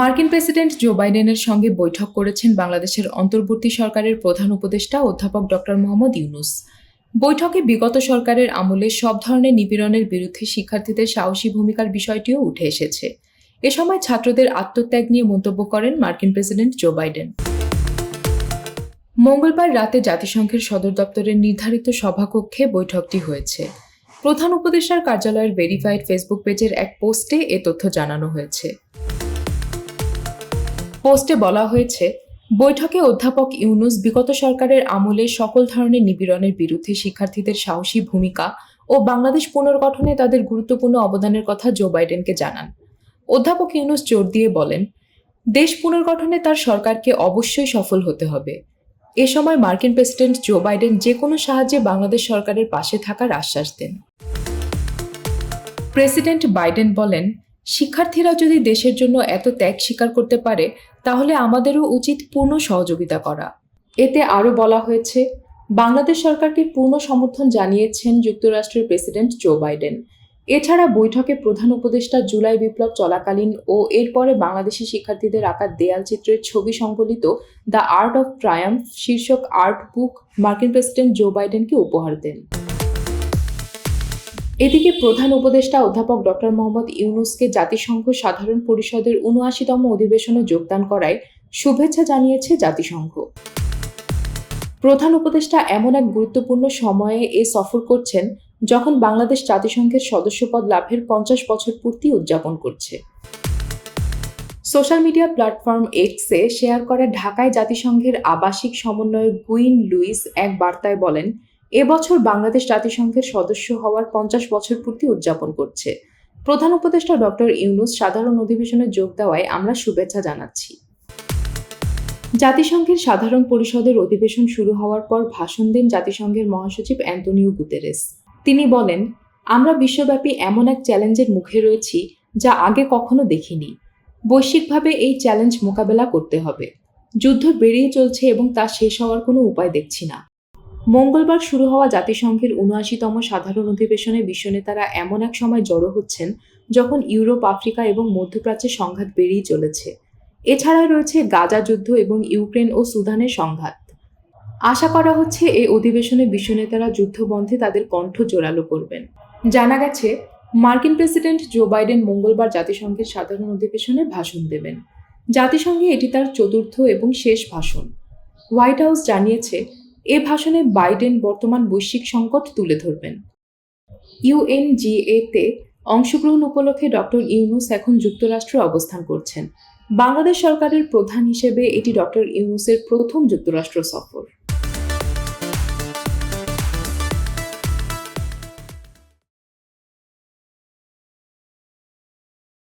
মার্কিন president Joe বাইডেনের সঙ্গে বৈঠক করেছেন বাংলাদেশের অন্তর্বর্তী সরকারের প্রধান উপদেষ্টা অধ্যাপক ডক্টর মোহাম্মদ ইউনূস। বৈঠকে বিগত সরকারের আমলে সব ধরনের নিপীড়নের বিরুদ্ধে শিক্ষার্থীদের সাহসী ভূমিকার বিষয়টিও উঠে এসেছে। এ সময় ছাত্রদের আত্মত্যাগ নিয়ে মন্তব্য করেন মার্কিন প্রেসিডেন্ট জো বাইডেন। মঙ্গলবার রাতে জাতিসংঘের সদর দপ্তরের নির্ধারিত সভাকক্ষে বৈঠকটি হয়েছে। প্রধান উপদেষ্টার কার্যালয়ের ভেরিফাইড ফেসবুক পেজের এক পোস্টে এ তথ্য জানানো হয়েছে। পোস্টে বলা হয়েছে, বৈঠকে অধ্যাপক ইউনূস বিগত সরকারের আমলে সকল ধরনের নিপীড়নের বিরুদ্ধে শিক্ষার্থীদের সাহসী ভূমিকা ও বাংলাদেশ পুনর্গঠনে তাদের গুরুত্বপূর্ণ অবদানের কথা জো বাইডেনকে জানান। অধ্যাপক ইউনূস জোর দিয়ে বলেন, দেশ পুনর্গঠনে তার সরকারকে অবশ্যই সফল হতে হবে। এ সময় মার্কিন প্রেসিডেন্ট জো বাইডেন যে কোনো সাহায্যে বাংলাদেশ সরকারের পাশে থাকার আশ্বাস দেন। প্রেসিডেন্ট বাইডেন বলেন, শিক্ষার্থীরা যদি দেশের জন্য এত ত্যাগ স্বীকার করতে পারে তাহলে আমাদেরও উচিত পূর্ণ সহযোগিতা করা। এতে আরও বলা হয়েছে, বাংলাদেশ সরকারকে পূর্ণ সমর্থন জানিয়েছেন যুক্তরাষ্ট্রের প্রেসিডেন্ট জো বাইডেন। এছাড়া বৈঠকে প্রধান উপদেষ্টা জুলাই বিপ্লব চলাকালীন ও এরপরে বাংলাদেশি শিক্ষার্থীদের আঁকা দেয়াল চিত্রের ছবি সংবলিত দ্য আর্ট অফ ট্রায়াম্ফ শীর্ষক আর্ট বুক মার্কিন প্রেসিডেন্ট জো বাইডেনকে উপহার দেন। এদিকে প্রধান উপদেষ্টা অধ্যাপক ডক্টর মোহাম্মদ ইউনূসকে জাতিসংঘ সাধারণ পরিষদের ৭৯তম অধিবেশনে যোগদান করায় শুভেচ্ছা জানিয়েছে জাতিসংঘ। প্রধান উপদেষ্টা এমন এক গুরুত্বপূর্ণ সময়ে এ সফর করছেন যখন বাংলাদেশ জাতিসংঘের সদস্যপদ লাভের ৫০ বছর পূর্তি উদযাপন করছে। সোশ্যাল মিডিয়া প্ল্যাটফর্ম এক্সে শেয়ার করা ঢাকায় জাতিসংঘের আবাসিক সমন্বয়ক গুইন লুইস এক বার্তায় বলেন, এবছর বাংলাদেশ জাতিসংঘের সদস্য হওয়ার ৫০ বছর পূর্তি উদযাপন করছে। প্রধান উপদেষ্টা ডক্টর ইউনূস সাধারণ অধিবেশনে যোগ দেওয়ায় আমরা শুভেচ্ছা জানাচ্ছি। জাতিসংঘের সাধারণ পরিষদের অধিবেশন শুরু হওয়ার পর ভাষণ দেন জাতিসংঘের মহাসচিব অ্যান্তোনিও গুতেরেস। তিনি বলেন, আমরা বিশ্বব্যাপী এমন এক চ্যালেঞ্জের মুখে রয়েছি যা আগে কখনো দেখিনি। বৈশ্বিকভাবে এই চ্যালেঞ্জ মোকাবেলা করতে হবে। যুদ্ধ বেড়েই চলছে এবং তা শেষ হওয়ার কোনো উপায় দেখছি না। মঙ্গলবার শুরু হওয়া জাতিসংঘের ৭৯তম সাধারণ অধিবেশনে বিশ্বনেতারা এমন এক সময় জড়ো হচ্ছেন যখন ইউরোপ, আফ্রিকা এবং মধ্যপ্রাচ্যের সংঘাত বেড়েই চলেছে। এছাড়া রয়েছে গাজা যুদ্ধ এবং ইউক্রেন ও সুদানের সংঘাত। আশা করা হচ্ছে এই অধিবেশনে বিশ্বনেতারা যুদ্ধবন্ধে তাদের কণ্ঠ জোরালো করবেন। জানা গেছে, মার্কিন প্রেসিডেন্ট জো বাইডেন মঙ্গলবার জাতিসংঘের সাধারণ অধিবেশনে ভাষণ দেবেন। জাতিসংঘে এটি তার চতুর্থ এবং শেষ ভাষণ। হোয়াইট হাউস জানিয়েছে, এ ভাষণে বাইডেন বর্তমান বৈশ্বিক সংকট তুলে ধরবেন। ইউএনজিএ-তে অংশগ্রহণ উপলক্ষে ডক্টর ইউনূস এখন যুক্তরাষ্ট্রে অবস্থান করছেন। বাংলাদেশ সরকারের প্রধান হিসেবে এটি ডক্টর ইউনূসের প্রথম যুক্তরাষ্ট্র সফর।